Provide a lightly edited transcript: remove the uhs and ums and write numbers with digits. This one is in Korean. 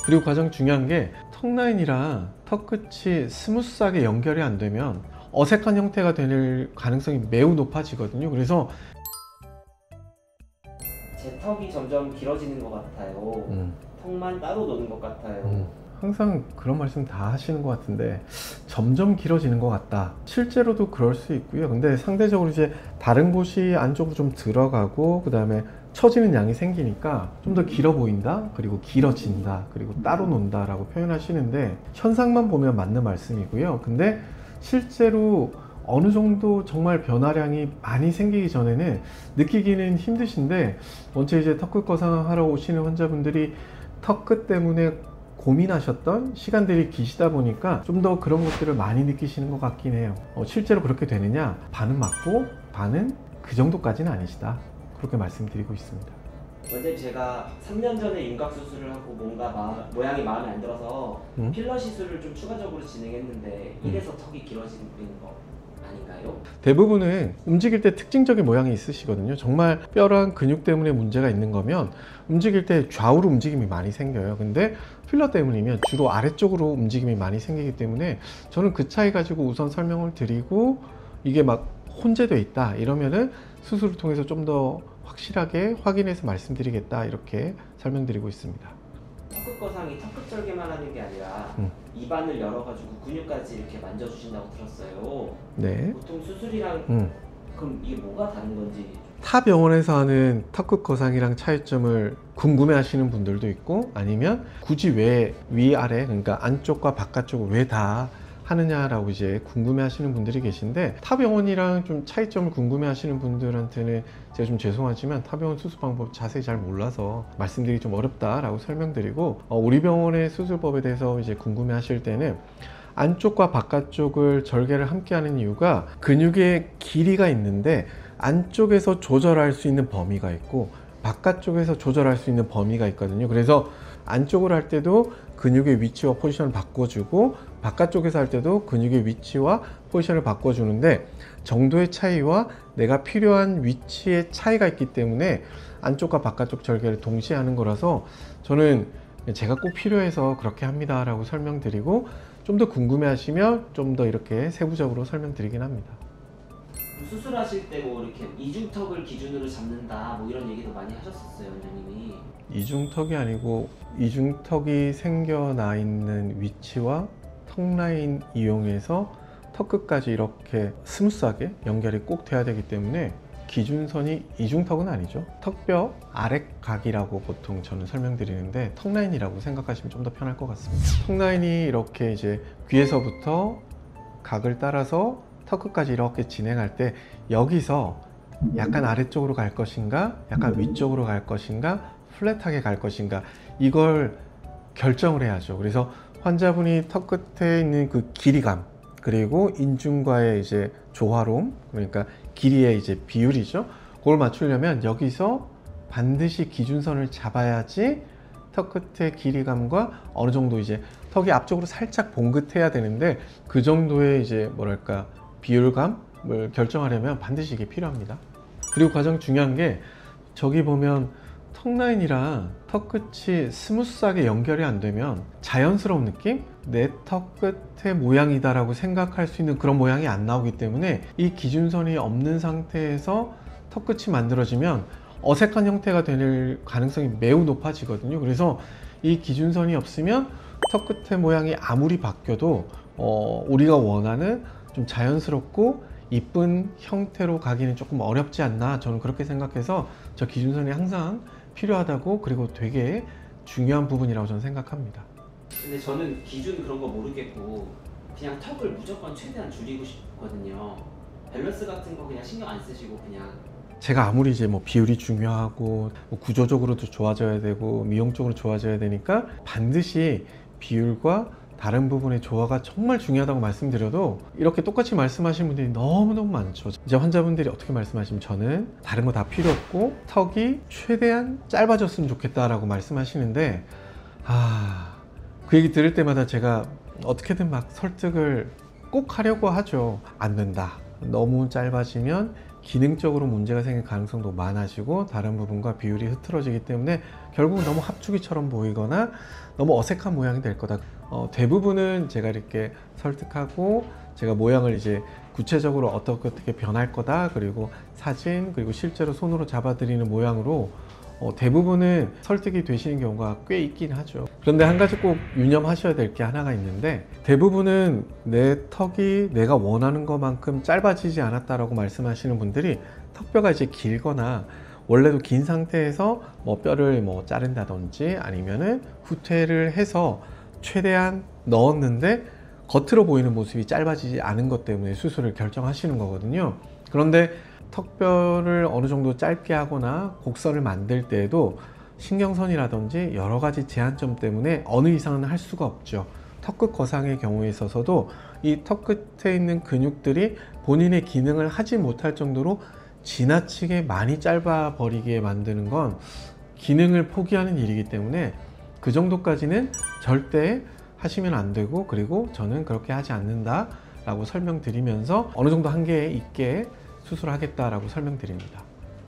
그리고 가장 중요한 게 턱 라인이랑 턱 끝이 스무스하게 연결이 안 되면 어색한 형태가 될 가능성이 매우 높아지거든요. 그래서 제 턱이 점점 길어지는 것 같아요. 턱만 따로 노는 것 같아요. 항상 그런 말씀 다 하시는 것 같은데 점점 길어지는 것 같다. 실제로도 그럴 수 있고요. 근데 상대적으로 이제 다른 곳이 안쪽으로 좀 들어가고 그 다음에 처지는 양이 생기니까 좀 더 길어 보인다, 그리고 길어진다, 그리고 따로 논다 라고 표현하시는데 현상만 보면 맞는 말씀이고요. 근데 실제로 어느 정도 정말 변화량이 많이 생기기 전에는 느끼기는 힘드신데, 원체 이제 턱끝 거상하러 오시는 환자분들이 턱끝 때문에 고민하셨던 시간들이 기시다 보니까 좀 더 그런 것들을 많이 느끼시는 것 같긴 해요. 실제로 그렇게 되느냐? 반은 맞고 반은 그 정도까지는 아니시다, 그렇게 말씀드리고 있습니다. 원장님, 제가 3년 전에 윤곽 수술을 하고 뭔가 모양이 마음에 안 들어서 필러 시술을 좀 추가적으로 진행했는데 이래서 턱이 길어지는 거 아닌가요? 대부분은 움직일 때 특징적인 모양이 있으시거든요. 정말 뼈랑 근육 때문에 문제가 있는 거면 움직일 때 좌우로 움직임이 많이 생겨요. 근데 필러 때문이면 주로 아래쪽으로 움직임이 많이 생기기 때문에 저는 그 차이 가지고 우선 설명을 드리고, 이게 막 혼재되어 있다 이러면은 수술을 통해서 좀 더 확실하게 확인해서 말씀드리겠다, 이렇게 설명드리고 있습니다. 턱끝 거상이 턱끝 절개만 하는 게 아니라 입안을 열어가지고 근육까지 이렇게 만져주신다고 들었어요. 네. 보통 수술이랑 그럼 이게 뭐가 다른 건지. 타 병원에서 하는 턱끝 거상이랑 차이점을 궁금해 하시는 분들도 있고, 아니면 굳이 왜 위아래, 그러니까 안쪽과 바깥쪽을 왜 다 하느냐라고 이제 궁금해 하시는 분들이 계신데, 타 병원이랑 좀 차이점을 궁금해 하시는 분들한테는 제가 좀 죄송하지만 타 병원 수술 방법 자세히 잘 몰라서 말씀드리기 좀 어렵다라고 설명드리고, 우리 병원의 수술법에 대해서 이제 궁금해 하실 때는 안쪽과 바깥쪽을 절개를 함께 하는 이유가 근육의 길이가 있는데 안쪽에서 조절할 수 있는 범위가 있고 바깥쪽에서 조절할 수 있는 범위가 있거든요. 그래서 안쪽으로 할 때도 근육의 위치와 포지션을 바꿔주고 바깥쪽에서 할 때도 근육의 위치와 포지션을 바꿔주는데, 정도의 차이와 내가 필요한 위치의 차이가 있기 때문에 안쪽과 바깥쪽 절개를 동시에 하는 거라서 저는 제가 꼭 필요해서 그렇게 합니다 라고 설명드리고, 좀 더 궁금해 하시면 좀 더 이렇게 세부적으로 설명드리긴 합니다. 수술하실 때 뭐 이렇게 이중턱을 기준으로 잡는다 뭐 이런 얘기도 많이 하셨었어요, 원장님이. 이중턱이 아니고 이중턱이 생겨나 있는 위치와 턱 라인 이용해서 턱 끝까지 이렇게 스무스하게 연결이 꼭 돼야 되기 때문에 기준선이 이중턱은 아니죠. 턱뼈 아랫각이라고 보통 저는 설명드리는데 턱 라인이라고 생각하시면 좀 더 편할 것 같습니다. 턱 라인이 이렇게 이제 귀에서부터 각을 따라서 턱 끝까지 이렇게 진행할 때 여기서 약간 아래쪽으로 갈 것인가, 약간 위쪽으로 갈 것인가, 플랫하게 갈 것인가, 이걸 결정을 해야죠. 그래서 환자분이 턱 끝에 있는 그 길이감, 그리고 인중과의 이제 조화로움, 그러니까 길이의 이제 비율이죠. 그걸 맞추려면 여기서 반드시 기준선을 잡아야지 턱 끝의 길이감과 어느 정도 이제 턱이 앞쪽으로 살짝 봉긋해야 되는데 그 정도의 이제 뭐랄까 비율감을 결정하려면 반드시 이게 필요합니다. 그리고 가장 중요한 게 저기 보면 턱 라인이랑 턱 끝이 스무스하게 연결이 안 되면 자연스러운 느낌? 내 턱 끝의 모양이다 라고 생각할 수 있는 그런 모양이 안 나오기 때문에 이 기준선이 없는 상태에서 턱 끝이 만들어지면 어색한 형태가 될 가능성이 매우 높아지거든요. 그래서 이 기준선이 없으면 턱 끝의 모양이 아무리 바뀌어도 우리가 원하는 좀 자연스럽고 이쁜 형태로 가기는 조금 어렵지 않나, 저는 그렇게 생각해서 저 기준선이 항상 필요하다고, 그리고 되게 중요한 부분이라고 저는 생각합니다. 근데 저는 기준 그런 거 모르겠고 그냥 턱을 무조건 최대한 줄이고 싶거든요. 밸런스 같은 거 그냥 신경 안 쓰시고 그냥. 제가 아무리 이제 뭐 비율이 중요하고 뭐 구조적으로도 좋아져야 되고 미용적으로 좋아져야 되니까 반드시 비율과 다른 부분의 조화가 정말 중요하다고 말씀드려도 이렇게 똑같이 말씀하시는 분들이 너무너무 많죠. 이제 환자분들이 어떻게 말씀하시면 저는 다른 거 다 필요 없고 턱이 최대한 짧아졌으면 좋겠다라고 말씀하시는데, 그 얘기 들을 때마다 제가 어떻게든 막 설득을 꼭 하려고 하죠. 안 된다. 너무 짧아지면 기능적으로 문제가 생길 가능성도 많아지고 다른 부분과 비율이 흐트러지기 때문에 결국은 너무 합주기처럼 보이거나 너무 어색한 모양이 될 거다. 대부분은 제가 이렇게 설득하고 제가 모양을 이제 구체적으로 어떻게 변할 거다, 그리고 사진, 그리고 실제로 손으로 잡아드리는 모양으로 대부분은 설득이 되시는 경우가 꽤 있긴 하죠. 그런데 한 가지 꼭 유념하셔야 될 게 하나가 있는데, 대부분은 내 턱이 내가 원하는 것만큼 짧아지지 않았다라고 말씀하시는 분들이 턱뼈가 이제 길거나 원래도 긴 상태에서 뭐 뼈를 뭐 자른다든지 아니면은 후퇴를 해서 최대한 넣었는데 겉으로 보이는 모습이 짧아지지 않은 것 때문에 수술을 결정하시는 거거든요. 그런데 턱뼈를 어느 정도 짧게 하거나 곡선을 만들 때에도 신경선이라든지 여러 가지 제한점 때문에 어느 이상은 할 수가 없죠. 턱끝 거상의 경우에 있어서도 이 턱끝에 있는 근육들이 본인의 기능을 하지 못할 정도로 지나치게 많이 짧아 버리게 만드는 건 기능을 포기하는 일이기 때문에 그 정도까지는 절대 하시면 안 되고, 그리고 저는 그렇게 하지 않는다 라고 설명드리면서 어느 정도 한계에 있게 수술하겠다라고 설명드립니다.